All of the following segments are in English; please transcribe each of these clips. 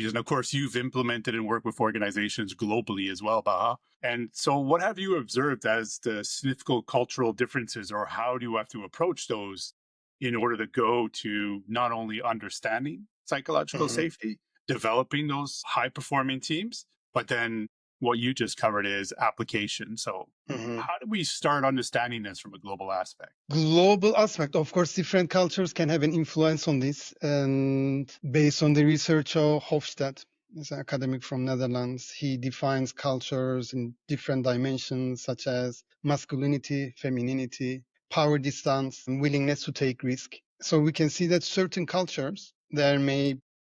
And of course, you've implemented and worked with organizations globally as well, Baha. And so, what have you observed as the significant cultural differences, or how do you have to approach those in order to go to not only understanding psychological Mhm, safety, developing those high performing teams, but then what you just covered is application. So, mhm. how do we start understanding this from a global aspect? Global aspect, of course, different cultures can have an influence on this. And based on the research of Hofstede, is an academic from Netherlands, he defines cultures in different dimensions such as masculinity, femininity, power distance, and willingness to take risk. So we can see that certain cultures there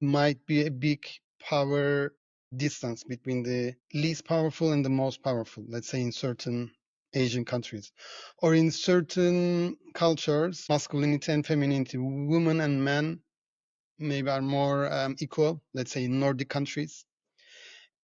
might be a big power distance between the least powerful and the most powerful, let's say in certain Asian countries. Or in certain cultures, masculinity and femininity, women and men maybe are more equal, let's say in Nordic countries.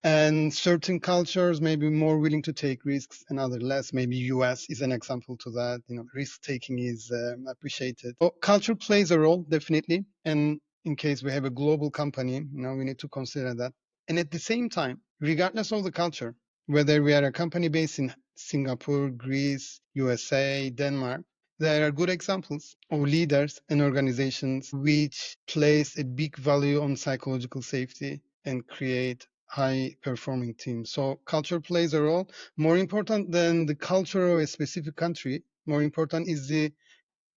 And certain cultures may be more willing to take risks and other less. Maybe US is an example to that. Risk taking is appreciated. But culture plays a role, definitely. And in case we have a global company, we need to consider that. And at the same time, regardless of the culture, whether we are a company based in Singapore, Greece, USA, Denmark, there are good examples of leaders and organizations which place a big value on psychological safety and create high performing teams. So culture plays a role. More important than the culture of a specific country, more important is the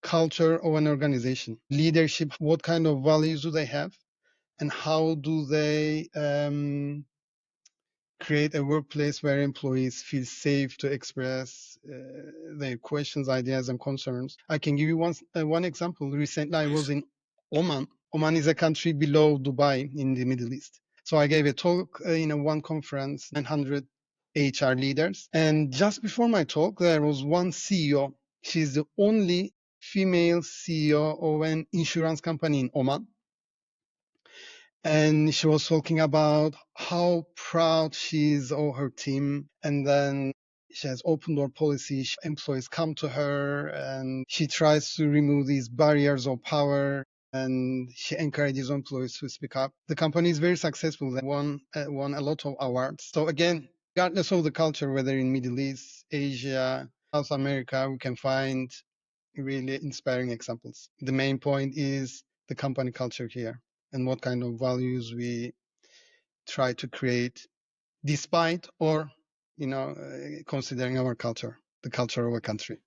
culture of an organization. Leadership, what kind of values do they have? And how do they create a workplace where employees feel safe to express their questions, ideas, and concerns? I can give you one example. Recently, I was Please. in Oman. Oman is a country below Dubai in the Middle East. So I gave a talk in one conference, 900 HR leaders. And just before my talk, there was one CEO. She's the only female CEO of an insurance company in Oman, and she was talking about how proud she is of her team. And then she has open door policy. Employees come to her and she tries to remove these barriers of power, and she encourages employees to speak up. The company is very successful. They won a lot of awards. So again, regardless of the culture, whether in Middle East, Asia, South America, we can find really inspiring examples. The main point is the company culture here and what kind of values we try to create despite or considering our culture, the culture of a country.